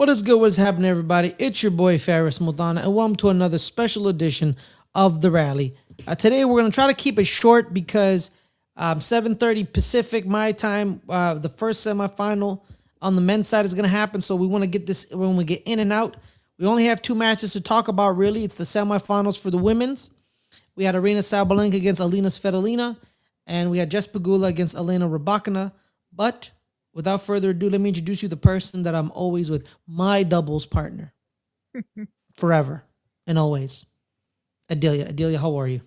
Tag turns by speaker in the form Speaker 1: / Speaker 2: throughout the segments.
Speaker 1: What is good? What is happening, everybody? It's your boy Ferris Muldana, and welcome to another special edition of the Rally. Today, we're going to try to keep it short because 7:30 Pacific, my time, the first semifinal on the men's side is going to happen. So we want to get this when we get in and out. We only have two matches to talk about, really. It's the semifinals for the women's. We had Aryna Sabalenka against Elina Svitolina, and we had Pegula against Elena Rybakina. But without further ado, let me introduce you the person that I'm always with, my doubles partner. Forever and always. Adelia. Adelia, how are you?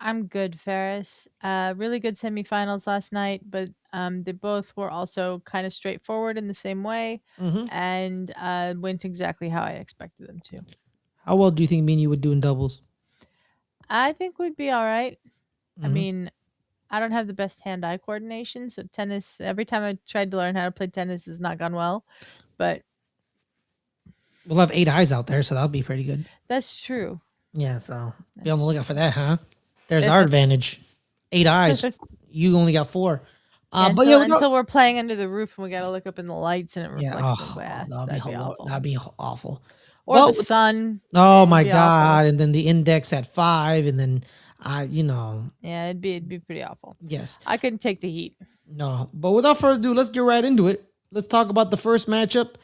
Speaker 2: I'm good, Ferris. Really good semifinals last night, but they both were also kind of straightforward in the same way and went exactly how I expected them to.
Speaker 1: How well do you think me and you would do in doubles?
Speaker 2: I think we'd be all right. I mean, I don't have the best hand-eye coordination, so tennis, every time I tried to learn how to play tennis has not gone well, but
Speaker 1: We'll have 8 eyes out there, so that'll be pretty good.
Speaker 2: that's true.
Speaker 1: Yeah, so be on the lookout for that, huh? There's our advantage. 8 eyes. You only got 4. But yeah,
Speaker 2: until we're playing under the roof and we got to look up in the lights and it reflects
Speaker 1: yeah,
Speaker 2: the glass.
Speaker 1: that'd be awful.
Speaker 2: Or the sun.
Speaker 1: Oh my god! Awful. And then the index at 5, and then
Speaker 2: Yeah, it'd be pretty awful.
Speaker 1: Yes,
Speaker 2: I couldn't take the heat.
Speaker 1: No, but without further ado, let's get right into it. Let's talk about the first matchup.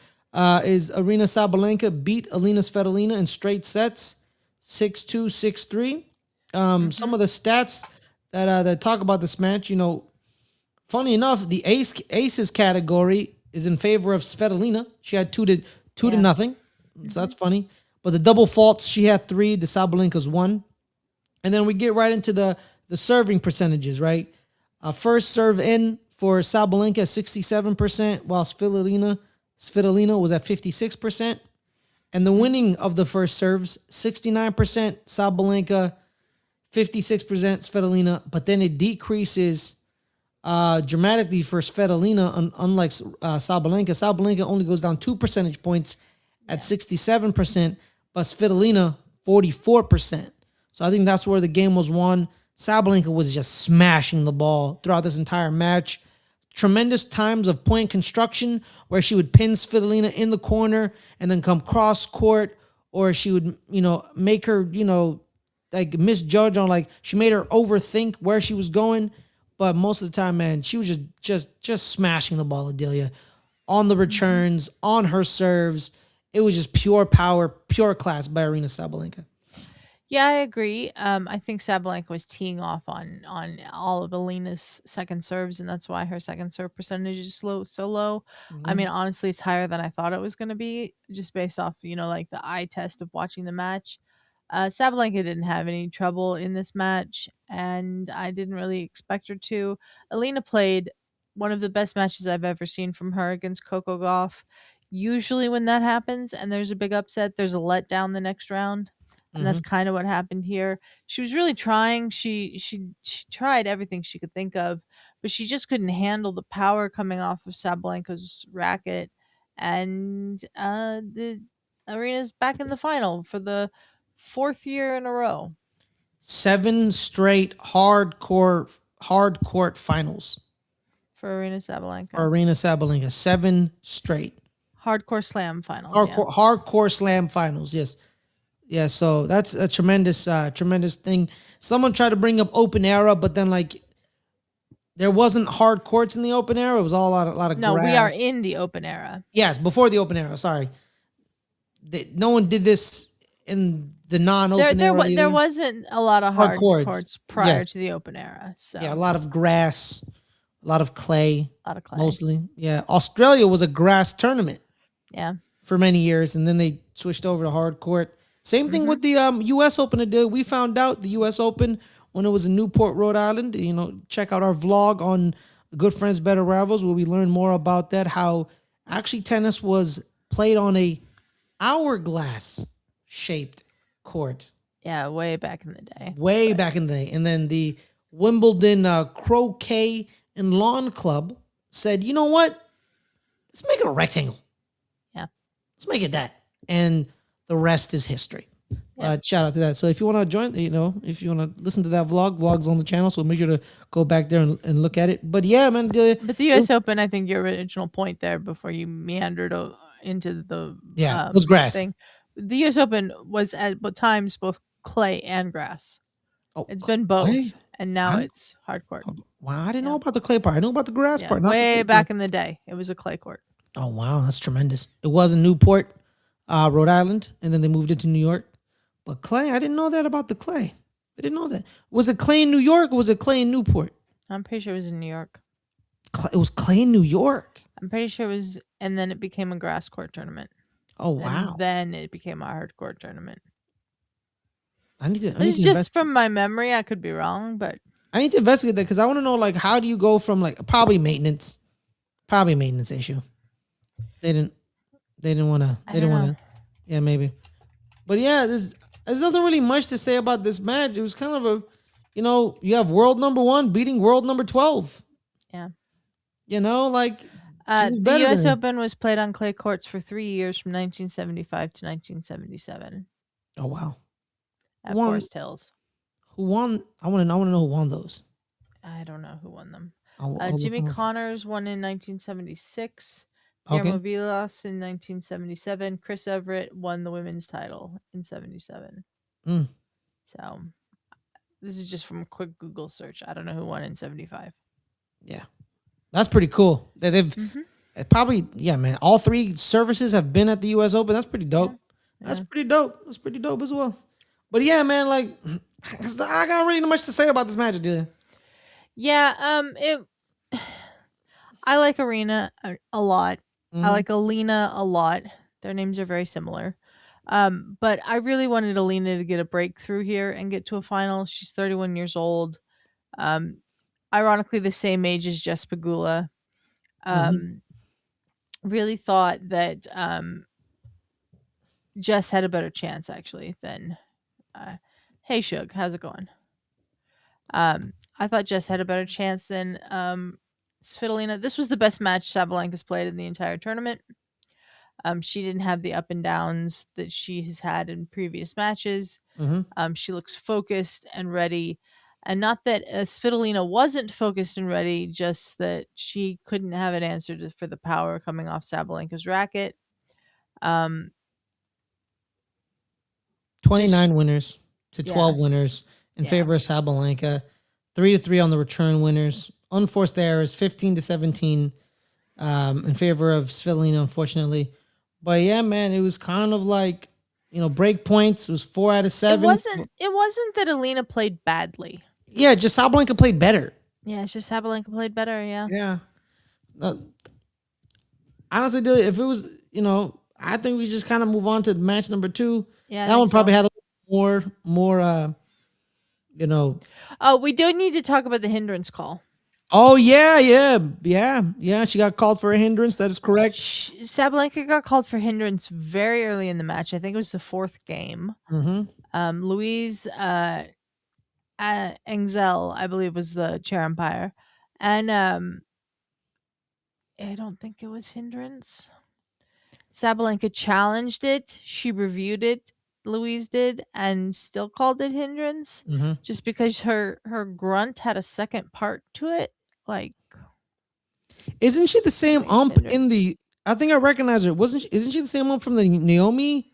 Speaker 1: Is Aryna Sabalenka beat Elina Svitolina in straight sets, 6-2, 6-3. Some of the stats that talk about this match, funny enough, the aces category is in favor of Svitolina. She had 2 to nothing. So that's funny. But the double faults, she had 3. The Sabalenka's 1. And then we get right into the serving percentages, right? First serve in for Sabalenka, 67%, while Svitolina was at 56%. And the winning of the first serves, 69%, Sabalenka, 56% Svitolina. But then it decreases dramatically for Svitolina, unlike Sabalenka. Sabalenka only goes down 2 percentage points at 67%, but Svitolina 44%. So I think that's where the game was won. Sabalenka was just smashing the ball throughout this entire match. Tremendous times of point construction where she would pin Svitolina in the corner and then come cross court, or she would, make her, like misjudge on, she made her overthink where she was going. But most of the time, man, she was just smashing the ball, Adelia, on the returns, on her serves. It was just pure power, pure class by Aryna Sabalenka.
Speaker 2: Yeah, I agree. I think Sabalenka was teeing off on all of Elina's second serves, and that's why her second serve percentage is so low. I mean, honestly, it's higher than I thought it was going to be, just based off, like the eye test of watching the match. Sabalenka didn't have any trouble in this match, and I didn't really expect her to. Elina played one of the best matches I've ever seen from her against Coco Gauff. Usually when that happens and there's a big upset, there's a letdown the next round. And that's kind of what happened here. She was really trying. She tried everything she could think of, but she just couldn't handle the power coming off of Sabalenka's racket. And the Aryna's back in the final for the 4th year in a row.
Speaker 1: 7 straight hard court finals
Speaker 2: For Aryna Sabalenka.
Speaker 1: For Aryna Sabalenka, 7 straight.
Speaker 2: Hardcore slam finals.
Speaker 1: Hardcore slam finals, yes. Yeah, so that's a tremendous thing. Someone tried to bring up open era, but then there wasn't hard courts in the open era. It was all a lot of
Speaker 2: No,
Speaker 1: grass.
Speaker 2: We are in the open era.
Speaker 1: Yes, before the open era. Sorry, no one did this in the non-open era.
Speaker 2: There wasn't a lot of hard courts prior to the open era. So
Speaker 1: yeah, a lot of grass, a lot of clay, mostly. Yeah, Australia was a grass tournament.
Speaker 2: Yeah,
Speaker 1: for many years, and then they switched over to hard court. Same thing with the U.S. Open. We found out the U.S. Open when it was in Newport, Rhode Island. Check out our vlog on Good Friends, Better Rivals, where we learn more about that, how actually tennis was played on a hourglass-shaped court.
Speaker 2: Yeah, way back in the day.
Speaker 1: Back in the day. And then the Wimbledon Croquet and Lawn Club said, you know what? Let's make it a rectangle.
Speaker 2: Yeah.
Speaker 1: Let's make it that. And the rest is history. Yeah. Shout out to that. So if you want to join, if you want to listen to that vlog's on the channel. So make sure to go back there and look at it. But yeah, man.
Speaker 2: But the U.S. Open, I think your original point there before you meandered into the
Speaker 1: Yeah, it was grass.
Speaker 2: thing. The U.S. Open was at times both clay and grass.
Speaker 1: Oh,
Speaker 2: It's been
Speaker 1: clay.
Speaker 2: both, and now
Speaker 1: I,
Speaker 2: it's hard court.
Speaker 1: wow, I didn't know
Speaker 2: Yeah,
Speaker 1: about the clay part. I know about the grass
Speaker 2: yeah.
Speaker 1: part, not the
Speaker 2: Way
Speaker 1: clay part.
Speaker 2: back in the day, it was a clay court.
Speaker 1: Oh wow, that's tremendous. It was in Newport, Rhode Island, and then they moved it to New York. But clay, I didn't know that about the clay. I didn't know that. Was it clay in New York or was it clay in Newport?
Speaker 2: I'm pretty sure it was in New York.
Speaker 1: It was clay in New York.
Speaker 2: I'm pretty sure it was, and then it became a grass court tournament,
Speaker 1: Oh
Speaker 2: and
Speaker 1: wow.
Speaker 2: then it became a hard court tournament.
Speaker 1: I need to. I
Speaker 2: This
Speaker 1: need
Speaker 2: is
Speaker 1: to
Speaker 2: just
Speaker 1: invest.
Speaker 2: from my memory. I could be wrong, but
Speaker 1: I need to investigate that because I want to know like how do you go from like probably maintenance, probably maintenance issue. They didn't. They didn't want to.
Speaker 2: I
Speaker 1: They
Speaker 2: don't
Speaker 1: didn't want
Speaker 2: know.
Speaker 1: to. Yeah, maybe. But yeah, there's nothing really much to say about this match. It was kind of a, you have world number 1 beating world number 12.
Speaker 2: Yeah.
Speaker 1: Like she was
Speaker 2: The
Speaker 1: better than
Speaker 2: U.S.
Speaker 1: her.
Speaker 2: Open was played on clay courts for 3 years, from 1975 to 1977,
Speaker 1: Oh wow. Who
Speaker 2: at
Speaker 1: won?
Speaker 2: Forest Hills.
Speaker 1: Who won? I want to know. I want to know who won those.
Speaker 2: I don't know who won them.
Speaker 1: I'll look
Speaker 2: Jimmy
Speaker 1: them up.
Speaker 2: Connors won in 1976.
Speaker 1: Okay.
Speaker 2: Guillermo Vilas in 1977. Chris Everett won the women's title in 77.
Speaker 1: Mm,
Speaker 2: So this is just from a quick Google search. I don't know who won in 75.
Speaker 1: yeah, that's pretty cool. They've
Speaker 2: Mm-hmm.
Speaker 1: probably man. All 3 services have been at the U.S. Open. That's pretty dope.
Speaker 2: Yeah.
Speaker 1: That's pretty dope. That's pretty dope as well. But yeah, man, like I got really much to say about this match, dude.
Speaker 2: Yeah, I like Aryna a lot. I
Speaker 1: Mhm.
Speaker 2: like Elina a lot. Their names are very similar. But I really wanted Elina to get a breakthrough here and get to a final. She's 31 years old. Um, Ironically, the same age as Jess Pegula.
Speaker 1: Mhm.
Speaker 2: Really thought that Jess had a better chance, actually, than. Hey, Shug, how's it going? I thought Jess had a better chance than Svitolina. This was the best match Sabalenka's played in the entire tournament. She didn't have the up and downs that she has had in previous matches.
Speaker 1: Mhm.
Speaker 2: She looks focused and ready. And not that Svitolina wasn't focused and ready, just that she couldn't have an answer for the power coming off Sabalenka's racket. Um,
Speaker 1: 29 winners to
Speaker 2: yeah,
Speaker 1: 12 winners in
Speaker 2: yeah.
Speaker 1: favor of Sabalenka. 3-3 on the return winners. Unforced errors 15-17 in favor of Svitolina, unfortunately. But yeah, man, it was kind of like break points. It was 4 out of 7.
Speaker 2: It wasn't that Elina played badly.
Speaker 1: Yeah, just Sabalenka played better.
Speaker 2: Yeah, it's just Sabalenka played better. Yeah.
Speaker 1: Yeah. Uh, Honestly, Dilly, if it was, I think we just kind of move on to match number 2.
Speaker 2: Yeah, I
Speaker 1: That
Speaker 2: think
Speaker 1: one probably
Speaker 2: so.
Speaker 1: had a little more,
Speaker 2: Oh, we do need to talk about the hindrance call.
Speaker 1: Oh yeah. She got called for a hindrance. That is correct.
Speaker 2: Sabalenka got called for hindrance very early in the match. I think it was the 4th game. Louise Engzel, I believe, was the chair umpire, and I don't think it was hindrance. Sabalenka challenged it. She reviewed it. Louise did, and still called it hindrance, just because her grunt had a second part to it. Like,
Speaker 1: Isn't she the same ump in
Speaker 2: hindrance.
Speaker 1: the? I think I recognize her. Isn't she the same ump from the Naomi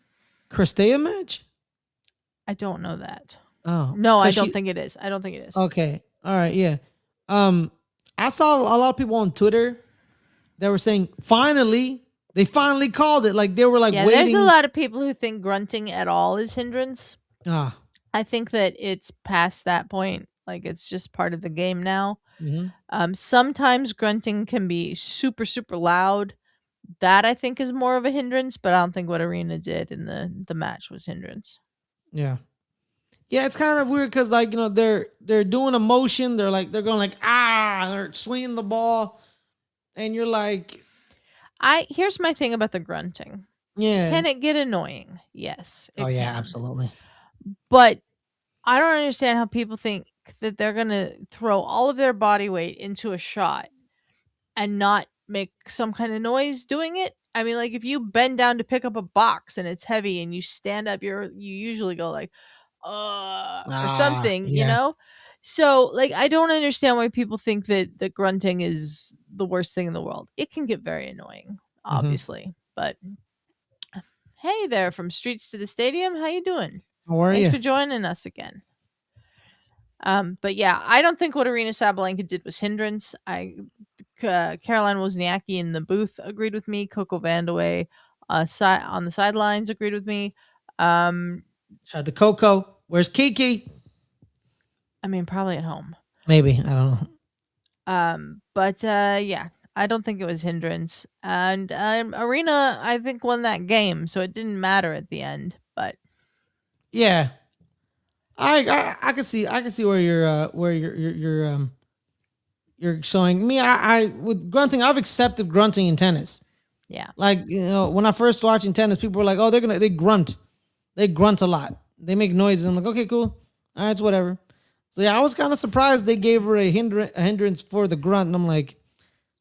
Speaker 1: Kristea match?
Speaker 2: I don't know that.
Speaker 1: Oh
Speaker 2: No, I
Speaker 1: 'cause
Speaker 2: don't think it is. I don't think it is.
Speaker 1: Okay, all right, yeah. I saw a lot of people on Twitter that were saying they finally called it. Like they were like
Speaker 2: Yeah,
Speaker 1: waiting.
Speaker 2: there's a lot of people who think grunting at all is hindrance.
Speaker 1: Ah,
Speaker 2: I think that it's past that point. Like, it's just part of the game now. Sometimes grunting can be super, super loud. That, I think, is more of a hindrance, but I don't think what Aryna did in the match was hindrance.
Speaker 1: yeah. Yeah, it's kind of weird because like they're doing a motion. They're going like they're swinging the ball, and you're like,
Speaker 2: Here's my thing about the grunting.
Speaker 1: yeah.
Speaker 2: Can it get annoying? Yes, it
Speaker 1: Yeah,
Speaker 2: can.
Speaker 1: absolutely.
Speaker 2: But I don't understand how people think that they're gonna throw all of their body weight into a shot and not make some kind of noise doing it. I mean, like, if you bend down to pick up a box and it's heavy and you stand up, you usually go like, or something, you
Speaker 1: Yeah.
Speaker 2: know? So, like, I don't understand why people think that grunting is the worst thing in the world. It can get very annoying, obviously. But hey there, from streets to the stadium. How you doing?
Speaker 1: How are
Speaker 2: Thanks
Speaker 1: you?
Speaker 2: for joining us again. But yeah, I don't think what Aryna Sabalenka did was hindrance. Caroline Wozniacki in the booth agreed with me. Coco Vandaway on the sidelines agreed with me.
Speaker 1: Shout out to Coco. Where's Kiki?
Speaker 2: I mean, probably at home.
Speaker 1: Maybe. I don't know.
Speaker 2: But yeah, I don't think it was hindrance. And Aryna, I think, won that game, so it didn't matter at the end. But
Speaker 1: Yeah. I can see where you're showing me. I with grunting, I've accepted grunting in tennis.
Speaker 2: yeah,
Speaker 1: Like, when I first watching tennis, people were like, "Oh, they grunt. They grunt a lot. They make noises." I'm like, "Okay, cool. All right, it's whatever." So yeah, I was kind of surprised they gave her a hindrance for the grunt, and I'm like,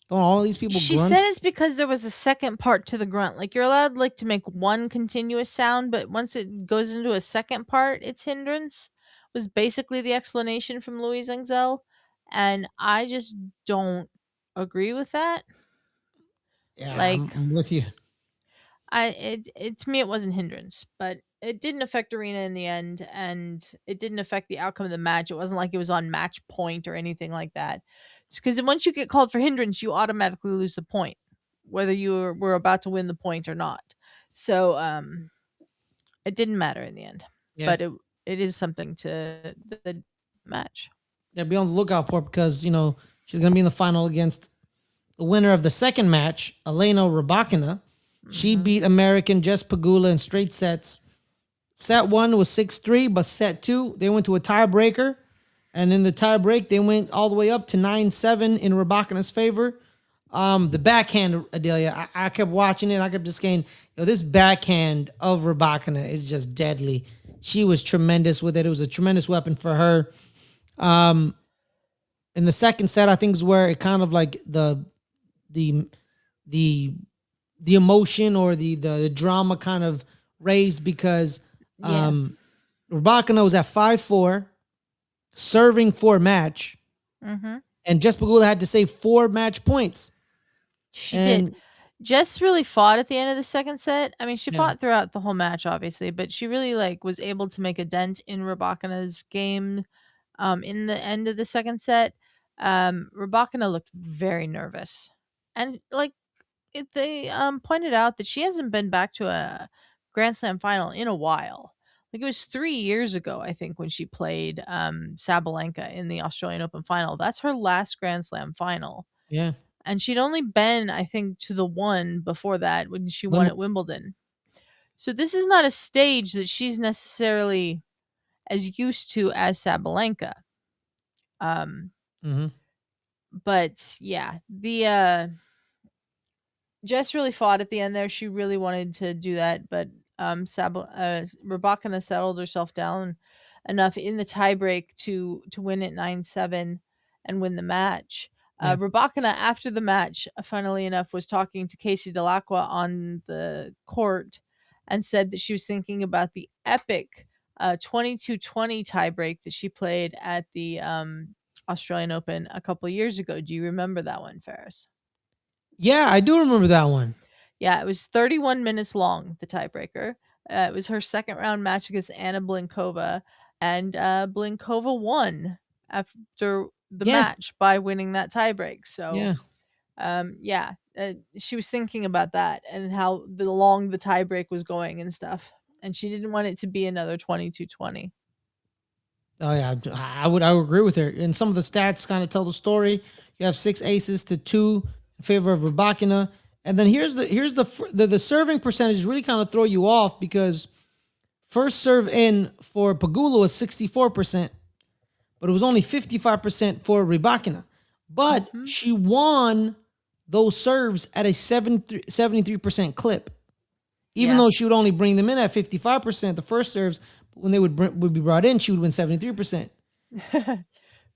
Speaker 1: "Don't all these people
Speaker 2: she
Speaker 1: grunt?"
Speaker 2: said it's because there was a second part to the grunt. Like, you're allowed like to make one continuous sound, but once it goes into a second part, it's hindrance. Was basically the explanation from Louise Engzel, and I just don't agree with that.
Speaker 1: Yeah,
Speaker 2: Like,
Speaker 1: I'm with you.
Speaker 2: it to me it wasn't hindrance, but it didn't affect Arena in the end, and it didn't affect the outcome of the match. It wasn't like it was on match point or anything like that. Because once you get called for hindrance, you automatically lose the point, whether you were about to win the point or not. So it didn't matter in the end,
Speaker 1: Yeah,
Speaker 2: but it is something to the match.
Speaker 1: yeah. Be on the lookout for it because she's gonna be in the final against the winner of the second match, Elena Rybakina. She
Speaker 2: Hmm.
Speaker 1: beat American Jess Pegula in straight sets. Set one was 6-3, but set two, they went to a tiebreaker. And in the tiebreak, they went all the way up to 9-7 in Rybakina's favor. The backhand, Adelia, I kept watching it. I kept just saying, this backhand of Rybakina is just deadly. She was tremendous with it. It was a tremendous weapon for her. In the second set, I think is where it kind of like the the the emotion or the drama kind of raised because
Speaker 2: Yeah.
Speaker 1: Rybakina was at 5-4, serving for match,
Speaker 2: Hmm.
Speaker 1: and Jess Pegula had to save 4 match points.
Speaker 2: She did.
Speaker 1: And
Speaker 2: Jess really fought at the end of the second set. I mean, she
Speaker 1: yeah,
Speaker 2: fought throughout the whole match, obviously, but she really like was able to make a dent in Rybakina's game. In the end of the second set, Rybakina looked very nervous, and like they pointed out that she hasn't been back to a Grand Slam final in a while. Like, it was 3 years ago, I think, when she played Sabalenka in the Australian Open final. That's her last Grand Slam final.
Speaker 1: yeah,
Speaker 2: And she'd only been, I think, to the one before that when she won at Wimbledon. So this is not a stage that she's necessarily as used to as Sabalenka. Um,
Speaker 1: mm-hmm.
Speaker 2: but yeah, the Jess really fought at the end there. She really wanted to do that, but Rybakina settled herself down enough in the tiebreak to win it 9-7 and win the match.
Speaker 1: Yeah,
Speaker 2: Rybakina, after the match, funnily enough, was talking to Casey Delacqua on the court and said that she was thinking about the epic 22-20 tiebreak that she played at the Australian Open a couple years ago. Do you remember that one, Ferris?
Speaker 1: yeah, I do remember that one.
Speaker 2: Yeah, it was 31 minutes long, the tiebreaker. It was her second round match against Anna Blinkova, and Blinkova won after the
Speaker 1: Yes,
Speaker 2: match by winning that tiebreak. So,
Speaker 1: yeah.
Speaker 2: yeah, she was thinking about that and how long the tiebreak was going and stuff. And she didn't want it to be another 22-20.
Speaker 1: Oh yeah, I would agree with her. And some of the stats kind of tell the story. You have 6 aces to 2 in favor of Rybakina. And then here's the serving percentage really kind of throw you off because first serve in for Pegula was 64%, but it was only 55% for Rybakina. But
Speaker 2: Hmm.
Speaker 1: she won those serves at a 73% clip. Even
Speaker 2: Yeah.
Speaker 1: though she would only bring them in at 55%, the first serves, but when they would be brought in, she would win 73%.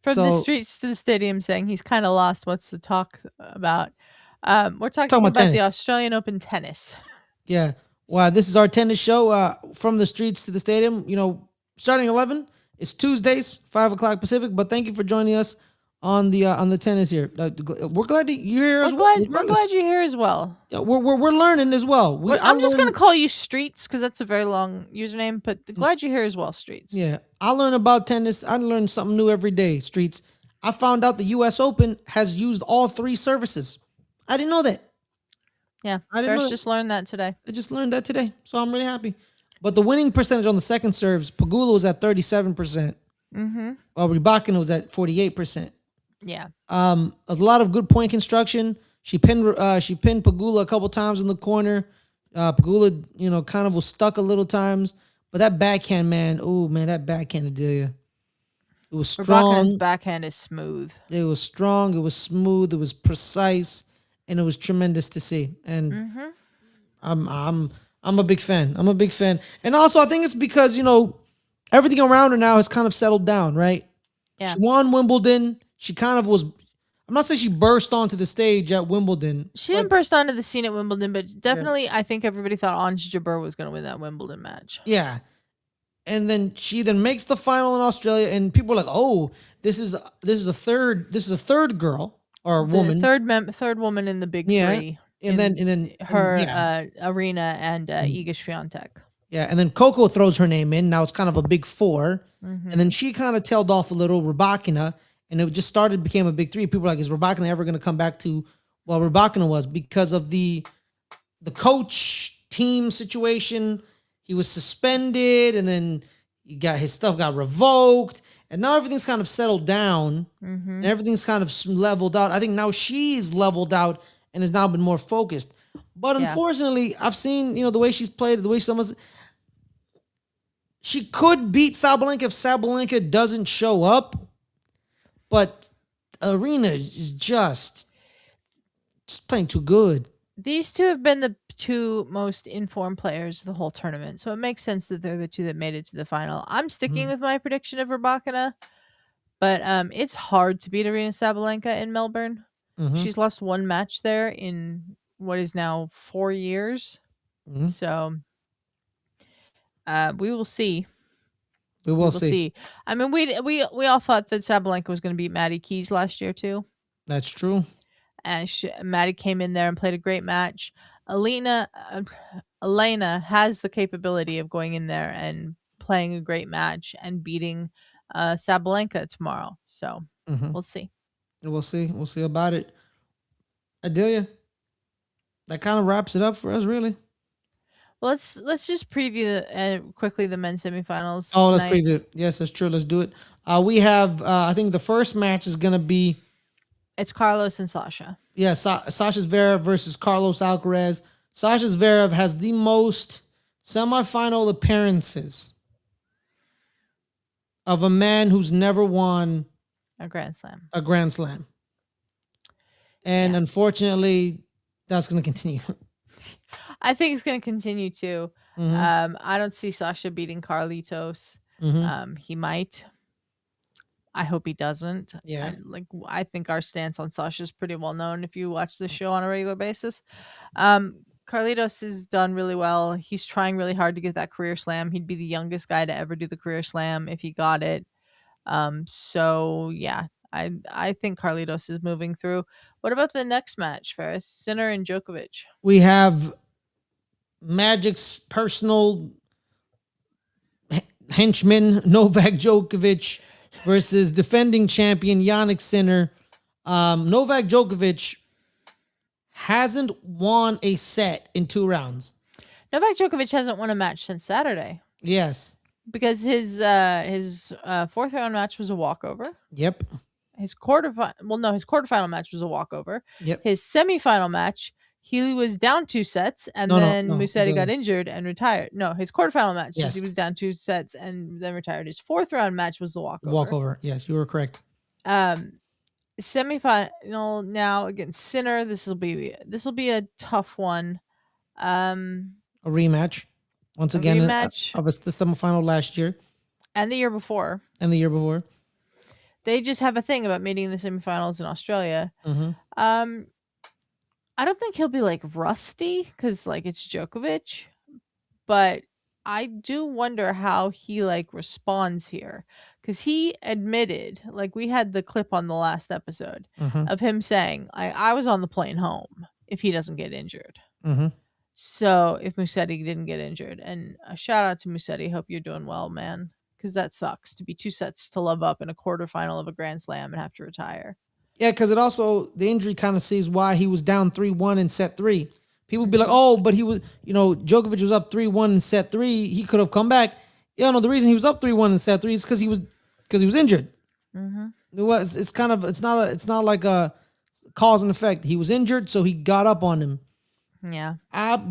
Speaker 2: From the
Speaker 1: So
Speaker 2: streets to the stadium saying he's kind of lost what's the talk about. We're
Speaker 1: talking
Speaker 2: talking
Speaker 1: about
Speaker 2: about the
Speaker 1: tennis.
Speaker 2: Australian Open tennis.
Speaker 1: Yeah. Wow, this is our tennis show. From the streets to the stadium. Starting 11. It's Tuesdays, 5 o'clock Pacific. But thank you for joining us on the tennis here. We're glad that you're here as
Speaker 2: We're
Speaker 1: well.
Speaker 2: glad we're
Speaker 1: Regardless,
Speaker 2: glad you're here as well.
Speaker 1: yeah, we're learning as well. I
Speaker 2: I'm just gonna
Speaker 1: learned.
Speaker 2: call you Streets because that's a very long username. But glad you're here as well, Streets.
Speaker 1: Yeah, I learn about tennis. I learn something new every day. Streets. I found out the U.S. Open has used all three services. I didn't know that.
Speaker 2: Yeah,
Speaker 1: I didn't know
Speaker 2: Ferris
Speaker 1: that.
Speaker 2: just learned that today.
Speaker 1: I just learned that today, so I'm really happy. But the winning percentage on the second serves, Pegula was at 37%,
Speaker 2: Mm-hmm.
Speaker 1: while Rybakina was at 48%.
Speaker 2: Yeah.
Speaker 1: A lot of good point construction. She pinned Pegula a couple times in the corner. Pegula, kind of was stuck a little times, but that backhand, man, oh man, that backhand Adelia, it was
Speaker 2: Rybakina's
Speaker 1: strong.
Speaker 2: backhand is smooth.
Speaker 1: It was strong. It was smooth. It was precise, and it was tremendous to see. And
Speaker 2: Mm-hmm.
Speaker 1: I'm a big fan. I'm a big fan, and also I think it's because everything around her now has kind of settled down, right?
Speaker 2: Yeah.
Speaker 1: She won Wimbledon. She kind of was. I'm not saying she burst onto the stage at Wimbledon,
Speaker 2: She
Speaker 1: but
Speaker 2: didn't burst onto the scene at Wimbledon, but definitely I think everybody thought Ons Jabeur was going to win that Wimbledon match.
Speaker 1: yeah. And then she then makes the final in Australia, and people are like, "Oh, this is a third girl or
Speaker 2: The
Speaker 1: woman."
Speaker 2: third woman in the big
Speaker 1: Yeah,
Speaker 2: three
Speaker 1: and then
Speaker 2: in
Speaker 1: and then and
Speaker 2: her
Speaker 1: yeah.
Speaker 2: Aryna and
Speaker 1: Mm.
Speaker 2: Iga Swiatek.
Speaker 1: Yeah, and then Coco throws her name in. Now it's kind of a big four. And then
Speaker 2: Mm-hmm.
Speaker 1: she kind of tailed off a little, Rybakina, and it just became a big three. People were like, is Rybakina ever going to come back to what Rybakina was? Because of the coach team situation. He was suspended, and then his stuff got revoked, and now everything's kind of settled down,
Speaker 2: Mm-hmm.
Speaker 1: and everything's kind of leveled out. I think now she's leveled out and has now been more focused. But
Speaker 2: Yeah.
Speaker 1: unfortunately, I've seen the way she's played, the way she could beat Sabalenka if Sabalenka doesn't show up, but Aryna is just playing too good.
Speaker 2: These two have been the two most informed players of the whole tournament, so it makes sense that they're the two that made it to the final. I'm sticking
Speaker 1: Mhm.
Speaker 2: with my prediction of Rybakina, but it's hard to beat Aryna Sabalenka in Melbourne.
Speaker 1: Mhm.
Speaker 2: She's lost one match there in what is now 4 years.
Speaker 1: Mhm.
Speaker 2: So, we will see.
Speaker 1: We
Speaker 2: We
Speaker 1: will
Speaker 2: will
Speaker 1: see.
Speaker 2: see. I mean, we all thought that Sabalenka was going to beat Maddie Keys last year too,
Speaker 1: That's true.
Speaker 2: and Maddie came in there and played a great match. Elena Elena has the capability of going in there and playing a great match and beating Sabalenka tomorrow. So
Speaker 1: Mhm.
Speaker 2: we'll see.
Speaker 1: We'll see. We'll see about it. Adelia, that kind of wraps it up for us, really.
Speaker 2: Well, let's just preview quickly the men's semifinals
Speaker 1: Oh, let's
Speaker 2: tonight.
Speaker 1: preview it. Yes, that's true. Let's do it. We have, I think the first match is going to be,
Speaker 2: It's Carlos and Sasha.
Speaker 1: yeah, Sasha Zverev versus Carlos Alcaraz. Sasha Zverev has the most semifinal appearances of a man who's never won
Speaker 2: A Grand Slam.
Speaker 1: a Grand Slam. And
Speaker 2: Yeah.
Speaker 1: unfortunately, that's going to continue.
Speaker 2: I think it's going to continue to.
Speaker 1: Mhm.
Speaker 2: I don't see Sasha beating Carlitos.
Speaker 1: Mhm.
Speaker 2: He might. I hope he doesn't.
Speaker 1: Yeah.
Speaker 2: I think our stance on Sasha is pretty well known if you watch the show on a regular basis. Carlitos has done really well. He's trying really hard to get that career slam. He'd be the youngest guy to ever do the career slam if he got it. So yeah, I think Carlitos is moving through. What about the next match, Ferris? Sinner and Djokovic.
Speaker 1: We have Magic's personal henchman Novak Djokovic versus defending champion Yannick Sinner. Novak Djokovic hasn't won a set in 2 rounds.
Speaker 2: Novak Djokovic hasn't won a match since Saturday
Speaker 1: Yes.
Speaker 2: because his fourth round match was a walkover.
Speaker 1: Yep.
Speaker 2: His quarterfinal match was a walkover.
Speaker 1: Yep.
Speaker 2: His semifinal match, he was down 2 sets, and
Speaker 1: No, no,
Speaker 2: then
Speaker 1: no.
Speaker 2: Musetti got injured and retired. No, his quarterfinal match,
Speaker 1: Yes.
Speaker 2: he was down 2 sets and then retired. His fourth round match was the walkover.
Speaker 1: Walkover. Yes, you were correct.
Speaker 2: Semifinal now against Sinner. This will be a tough one.
Speaker 1: A rematch. Once
Speaker 2: A
Speaker 1: again,
Speaker 2: rematch.
Speaker 1: of the semifinal last year
Speaker 2: And the year before.
Speaker 1: and the year before.
Speaker 2: They just have a thing about meeting in the semifinals in Australia.
Speaker 1: Mm-hmm.
Speaker 2: I don't think he'll be like rusty because like it's Djokovic, but I do wonder how he like responds here, because he admitted, like we had the clip on the last episode
Speaker 1: Mm-hmm.
Speaker 2: of him saying, I was on the plane home if he doesn't get injured.
Speaker 1: Mm-hmm.
Speaker 2: So if Musetti didn't get injured, and a shout out to Musetti, hope you're doing well, man, because that sucks to be 2 sets to love up in a quarterfinal of a Grand Slam and have to retire.
Speaker 1: Yeah, because it also the injury kind of sees why he was down 3-1 in set three. People be like,
Speaker 2: Mhm.
Speaker 1: oh, but he was, Djokovic was up 3-1 in set three. He could have come back. Yeah, no, the reason he was up 3-1 in set three is because he was injured.
Speaker 2: Mhm.
Speaker 1: It's not like a cause and effect. He was injured, so he got up on him.
Speaker 2: Yeah.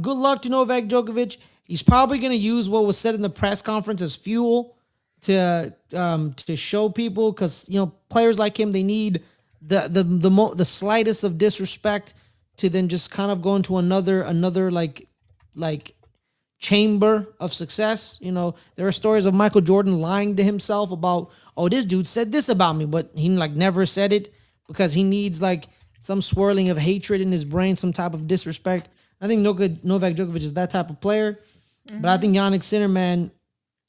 Speaker 1: Good luck to Novak Djokovic. He's probably going to use what was said in the press conference as fuel to show people, because players like him, they need the slightest of disrespect to then just kind of go into another like chamber of success. There are stories of Michael Jordan lying to himself about, oh, this dude said this about me, but he like never said it, because he needs like some swirling of hatred in his brain, some type of disrespect. I think Novak Djokovic is that type of player, but I
Speaker 2: Mhm.
Speaker 1: think Yannick Sinner, man,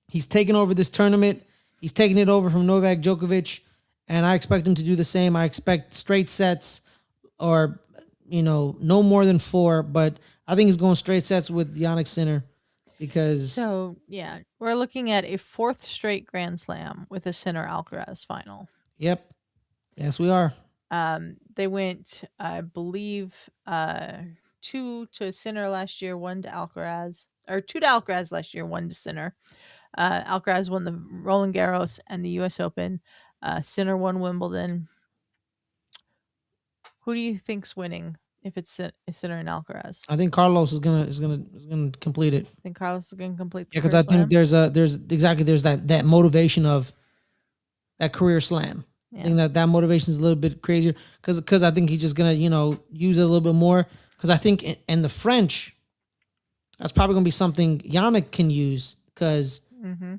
Speaker 1: he's taken over this tournament. He's taking it over from Novak Djokovic, and I expect him to do the same. I expect straight sets, or no more than four, but I think he's going straight sets with Yannick Sinner, because
Speaker 2: So yeah, we're looking at a fourth straight Grand Slam with a Sinner Alcaraz final.
Speaker 1: yep, yes we are.
Speaker 2: They went, I believe, two to Sinner last year, one to Alcaraz, or two to Alcaraz last year, one to Sinner. Alcaraz won the Roland Garros and the U.S. Open. Sinner won Wimbledon. Who do you think's winning if it's Sinner and Alcaraz?
Speaker 1: I think Carlos is gonna complete it.
Speaker 2: I think Carlos is going to complete the
Speaker 1: Yeah, because
Speaker 2: career
Speaker 1: I think
Speaker 2: slam.
Speaker 1: there's that motivation of that career slam. I
Speaker 2: Yeah.
Speaker 1: think that motivation is a little bit crazier, because I think he's just gonna use it a little bit more, because I think in the French, that's probably gonna be something Yannick can use, because
Speaker 2: Hmm.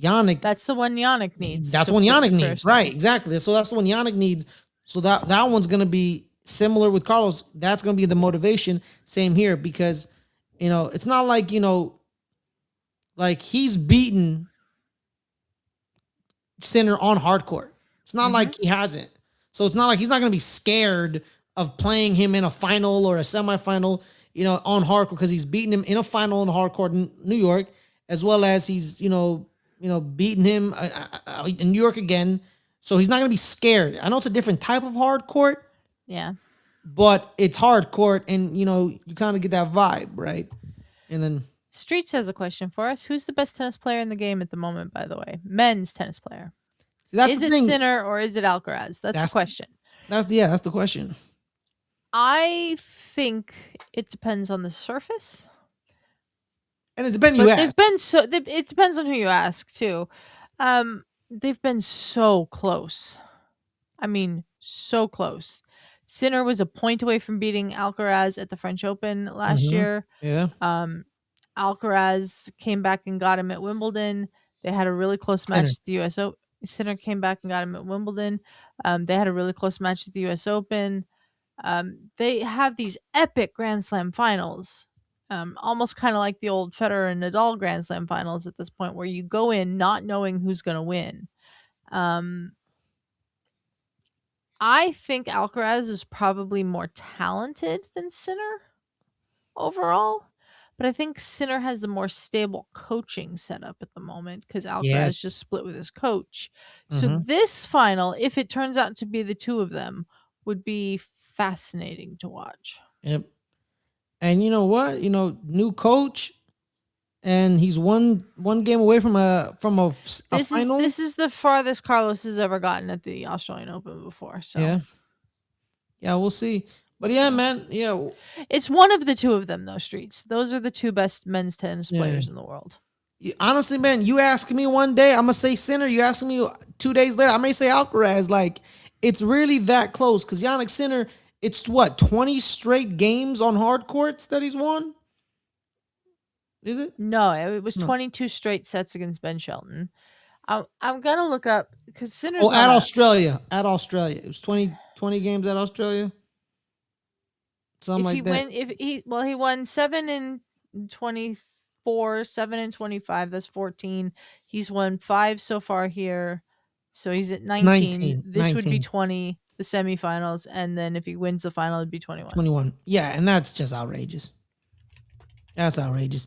Speaker 1: Yannick
Speaker 2: That's the one Yannick needs
Speaker 1: that's
Speaker 2: to
Speaker 1: what
Speaker 2: put the
Speaker 1: Yannick
Speaker 2: career
Speaker 1: needs, right?
Speaker 2: slam.
Speaker 1: Exactly. So that's the one Yannick needs. So that one's gonna be similar with Carlos. That's gonna be the motivation. Same here, because it's not like like he's beaten Sinner on hard court. It's not
Speaker 2: Hmm.
Speaker 1: like he hasn't. So it's not like he's not gonna be scared of playing him in a final or a semifinal, on hard court, because he's beaten him in a final in hard court in New York, as well as he's beating him in New York again. So he's not gonna be scared. I know it's a different type of hard court,
Speaker 2: Yeah.
Speaker 1: but it's hard court, and you kind of get that vibe, right? And then
Speaker 2: Streets has a question for us. Who's the best tennis player in the game at the moment, by the way? Men's tennis player.
Speaker 1: see, that's
Speaker 2: Is
Speaker 1: the
Speaker 2: it
Speaker 1: thing.
Speaker 2: Sinner or is it Alcaraz? That's the
Speaker 1: That's
Speaker 2: question.
Speaker 1: that's the question.
Speaker 2: I think it depends on the surface,
Speaker 1: And it depends you
Speaker 2: but they've
Speaker 1: ask.
Speaker 2: been it depends on who you ask too. They've been so close. I mean, so close. Sinner was a point away from beating Alcaraz at the French Open last
Speaker 1: Mm-hmm.
Speaker 2: year.
Speaker 1: Yeah.
Speaker 2: Um, Alcaraz came back and got him at Wimbledon. They had a really close
Speaker 1: Sinner.
Speaker 2: match at the US Open. Sinner came back and got him at Wimbledon. They had a really close match at the US Open. They have these epic Grand Slam finals, almost kind of like the old Federer and Nadal Grand Slam finals at this point, where you go in not knowing who's going to win. Um, I think Alcaraz is probably more talented than Sinner overall, but I think Sinner has the more stable coaching setup at the moment because Alcaraz
Speaker 1: Yes.
Speaker 2: just split with his coach. So
Speaker 1: Mm-hmm.
Speaker 2: this final, if it turns out to be the two of them, would be fascinating to watch.
Speaker 1: Yep. And you know what? New coach, and he's one game away from a final.
Speaker 2: This is the farthest Carlos has ever gotten at the Australian Open before. So
Speaker 1: Yeah. Yeah, we'll see. But yeah,
Speaker 2: yeah.
Speaker 1: man. Yeah.
Speaker 2: It's one of the two of them, though, Streets. Those are the two best men's tennis
Speaker 1: Yeah.
Speaker 2: players in the world.
Speaker 1: Honestly, man, you ask me one day, I'm gonna say Sinner. You ask me 2 days later, I may say Alcaraz. Like, it's really that close, because Yannick Sinner, it's what, 20 straight games on hard courts that he's won? Is it?
Speaker 2: No, it was
Speaker 1: No.
Speaker 2: 22 straight sets against Ben Shelton. I'm going to look up because
Speaker 1: Oh,
Speaker 2: Sinner's on
Speaker 1: at
Speaker 2: a.
Speaker 1: Australia. At Australia. It was 20 games at Australia. Something
Speaker 2: If he
Speaker 1: like that.
Speaker 2: win, if he, well, he won 7 in 20. 24, 7 and 25. That's 14. He's won 5 so far here. So he's at 19.
Speaker 1: 19.
Speaker 2: This would be
Speaker 1: 19.
Speaker 2: 20, the semifinals. And then if he wins the final, it'd be 21.
Speaker 1: 21. Yeah, and that's just outrageous. That's outrageous.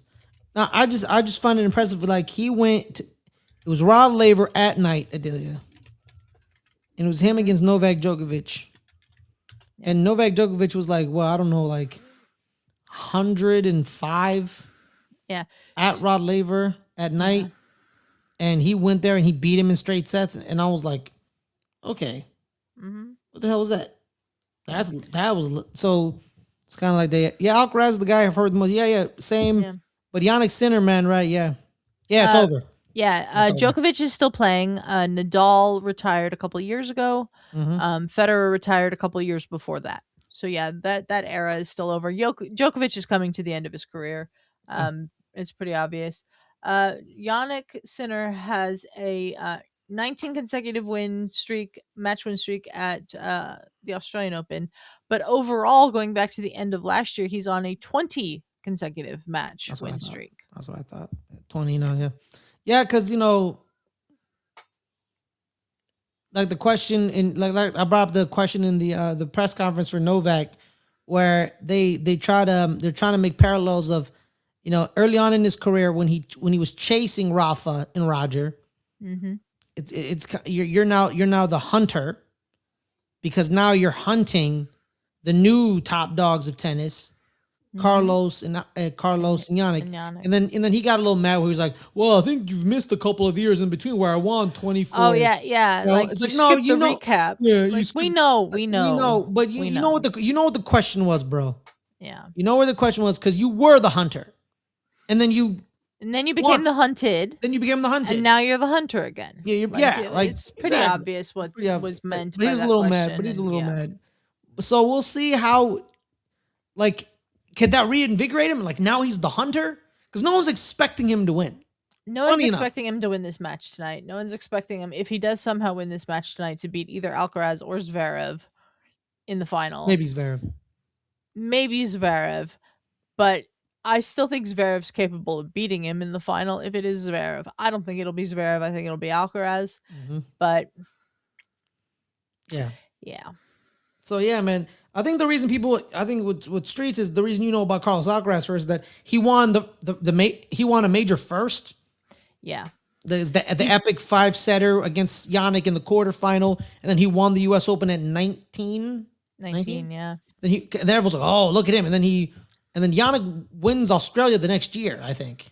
Speaker 1: Now, I just find it impressive. Like, he went, it was Rod Laver at night, Adelia. And it was him against Novak Djokovic.
Speaker 2: Yeah.
Speaker 1: And Novak Djokovic was like, well, I don't know, like 105
Speaker 2: Yeah.
Speaker 1: at Rod Laver at night. And he went there and he beat him in straight sets. And I was like, okay, what the hell was that? That was so. It's kind of like Alcaraz is the guy I've heard the most. Yeah, same.
Speaker 2: Yeah.
Speaker 1: But Yannick Sinner, man, right? Yeah, it's over.
Speaker 2: Yeah,
Speaker 1: It's over.
Speaker 2: Djokovic is still playing. Nadal retired a couple years ago. Federer retired a couple years before that. So yeah, that era is still over. Djokovic is coming to the end of his career. It's pretty obvious. Yannick Sinner has a 19 consecutive match win streak at the Australian Open. But overall, going back to the end of last year, he's on a 20 consecutive match win streak.
Speaker 1: That's what I thought. 20 now, yeah. Yeah, because, like the question in like I brought up the question in the press conference for Novak, where they're trying to make parallels of, early on in his career when he was chasing Rafa and Roger. You're now the hunter, because now you're hunting the new top dogs of tennis, Carlos and Yannick. And then he got a little mad where he was like, well, I think you've missed a couple of years in between where I won 24.
Speaker 2: Oh yeah. Like, it's like, no, recap. Yeah, like, we know.
Speaker 1: But you know what the question was, bro.
Speaker 2: Yeah.
Speaker 1: You know where the question was, because you were the hunter. And then you
Speaker 2: became the hunted.
Speaker 1: Then you became the hunted.
Speaker 2: And now you're the hunter again.
Speaker 1: Yeah,
Speaker 2: it's pretty obvious what was meant by that question.
Speaker 1: But he was a little mad. So we'll see how, like, could that reinvigorate him? Like, now he's the hunter? Because no one's expecting him to win.
Speaker 2: No one's expecting him to win this match tonight. No one's expecting him, if he does somehow win this match tonight, to beat either Alcaraz or Zverev in the final.
Speaker 1: Maybe Zverev.
Speaker 2: But I still think Zverev's capable of beating him in the final if it is Zverev. I don't think it'll be Zverev. I think it'll be Alcaraz. But
Speaker 1: yeah.
Speaker 2: So
Speaker 1: yeah, man. I think the reason with Streets is the reason about Carlos Alcaraz first, that he won he won a major first.
Speaker 2: Yeah.
Speaker 1: The epic 5-setter against Yannick in the quarterfinal, and then he won the U.S. Open at 19.
Speaker 2: 19, yeah.
Speaker 1: Then everyone's like, oh, look at him, and then Yannick wins Australia the next year, I think.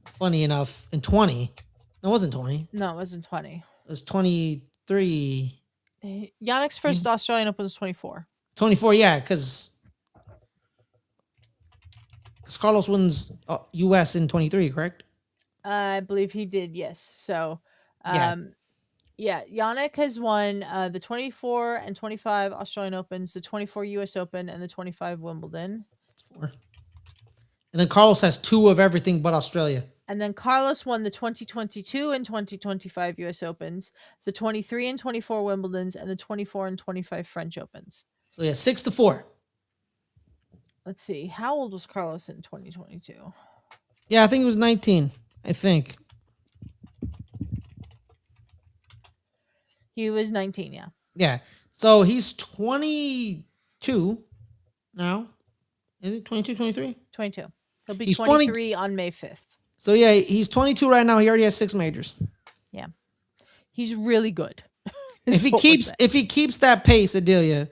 Speaker 1: Funny enough, in 20. It wasn't 20.
Speaker 2: No, it wasn't 20.
Speaker 1: It was 23.
Speaker 2: Yannick's first Australian Open was 24.
Speaker 1: 24, yeah, because Carlos wins U.S. in 23, correct?
Speaker 2: I believe he did, yes. So, Yannick has won the 24 and 25 Australian Opens, the 24 U.S. Open, and the 25 Wimbledon.
Speaker 1: That's 4. And then Carlos has 2 of everything but Australia.
Speaker 2: And then Carlos won the 2022 and 2025 U.S. Opens, the 23 and 24 Wimbledons, and the 24 and 25 French Opens.
Speaker 1: So, 6-4.
Speaker 2: Let's see. How old was Carlos in 2022?
Speaker 1: Yeah, I think he was 19. I think.
Speaker 2: He was 19, yeah.
Speaker 1: Yeah. So, he's 22 now. Is it 22, 23?
Speaker 2: 22. He'll be 23 on May 5th.
Speaker 1: So, yeah, he's 22 right now. He already has 6 majors.
Speaker 2: Yeah. He's really good.
Speaker 1: If he keeps that pace, Adelia,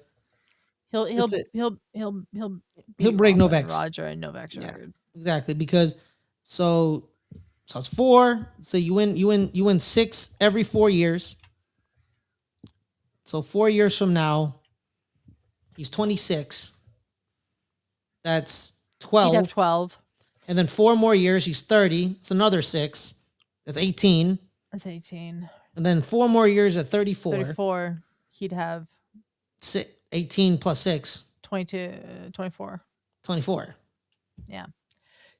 Speaker 2: he'll
Speaker 1: break Novak's
Speaker 2: Roger and Novak's record.
Speaker 1: Exactly, because so it's 4. So you win 6 every 4 years. So 4 years from now, he's 26. That's 12.
Speaker 2: He'd have 12.
Speaker 1: And then 4 more years, he's 30. It's another 6. That's 18.
Speaker 2: That's 18.
Speaker 1: And then 4 more years at 34.
Speaker 2: 34. He'd have
Speaker 1: 18 plus 6.
Speaker 2: 24.
Speaker 1: 24.
Speaker 2: Yeah.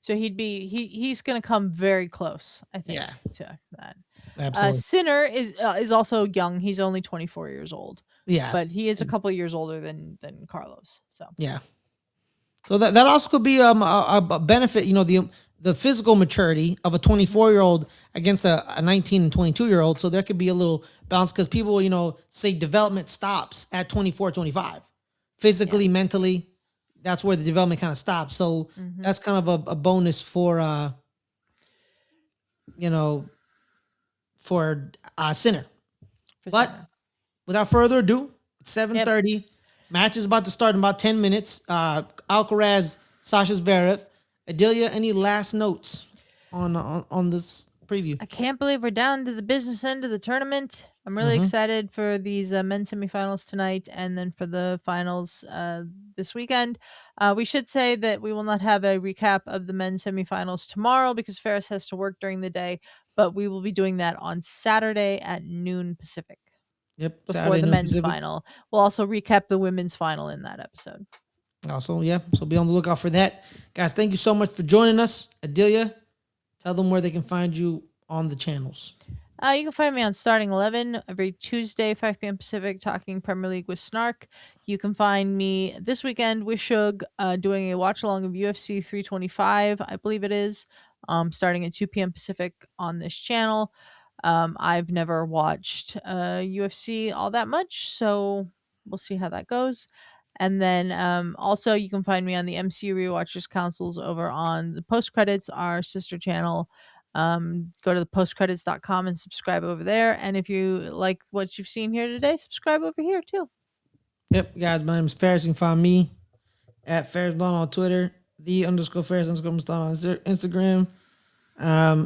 Speaker 2: So he's going to come very close, I think, to that.
Speaker 1: Absolutely.
Speaker 2: Sinner is also young. He's only 24 years old.
Speaker 1: Yeah.
Speaker 2: But he is a couple years older than Carlos. So
Speaker 1: yeah. So that also could be a benefit. The the physical maturity of a 24-year-old against a 19 and 22-year-old. So there could be a little balance because people, say development stops at 24, 25. Physically, mentally, that's where the development kind of stops. So that's kind of a bonus for, for Sinner. But without further ado, it's 7:30. Match is about to start in about 10 minutes. Alcaraz, Sasha Zverev. Adelia, any last notes on this preview?
Speaker 2: I can't believe we're down to the business end of the tournament. I'm really excited for these men's semifinals tonight and then for the finals this weekend. We should say that we will not have a recap of the men's semifinals tomorrow because Ferris has to work during the day, but we will be doing that on Saturday at noon Pacific.
Speaker 1: Yep,
Speaker 2: Before
Speaker 1: Saturday
Speaker 2: the
Speaker 1: noon
Speaker 2: men's
Speaker 1: Pacific.
Speaker 2: final. We'll also recap the women's final in that episode.
Speaker 1: Also, so be on the lookout for that. Guys, thank you so much for joining us. Adelia, tell them where they can find you on the channels.
Speaker 2: You can find me on Starting 11 every Tuesday, 5 p.m. Pacific, talking Premier League with Snark. You can find me this weekend with Shug doing a watch along of UFC 325, I believe it is, starting at 2 p.m. Pacific on this channel. I've never watched UFC all that much, so we'll see how that goes. And then also, you can find me on the MCU Rewatchers Councils over on the Post Credits, our sister channel. Go to the postcredits.com and subscribe over there. And if you like what you've seen here today, subscribe over here too.
Speaker 1: Yep, guys, my name is Ferris. You can find me at Ferris Blonde on Twitter, _Ferris_Blonde on Instagram.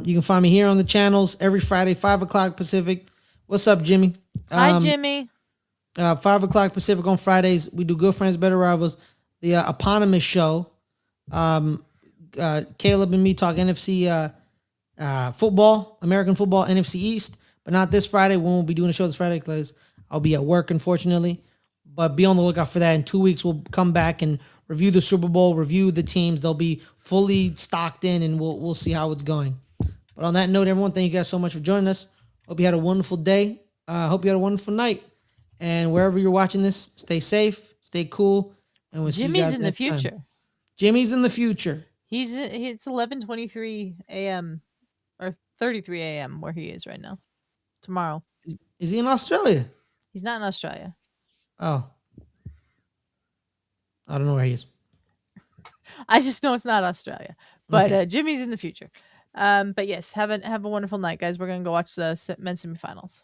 Speaker 1: You can find me here on the channels every Friday, 5 o'clock Pacific. What's up, Jimmy?
Speaker 2: Hi, Jimmy.
Speaker 1: 5 o'clock Pacific on Fridays. We do Good Friends, Better Rivals, the eponymous show. Caleb and me talk NFC football, American football, NFC East, but not this Friday. We won't be doing a show this Friday because I'll be at work, unfortunately. But be on the lookout for that. In 2 weeks, we'll come back and review the Super Bowl, review the teams. They'll be fully stocked in, and we'll see how it's going. But on that note, everyone, thank you guys so much for joining us. Hope you had a wonderful day. Hope you had a wonderful night. And wherever you're watching this, stay safe, stay cool, and we'll see you guys
Speaker 2: Jimmy's in the
Speaker 1: next time.
Speaker 2: future.
Speaker 1: Jimmy's in the future.
Speaker 2: It's 11:23 a.m. or 33 a.m. where he is right now. Tomorrow.
Speaker 1: Is he in Australia?
Speaker 2: He's not in Australia.
Speaker 1: Oh. I don't know where he is.
Speaker 2: I just know it's not Australia. But Jimmy's in the future. But yes, have a wonderful night, guys. We're gonna go watch the men's semifinals.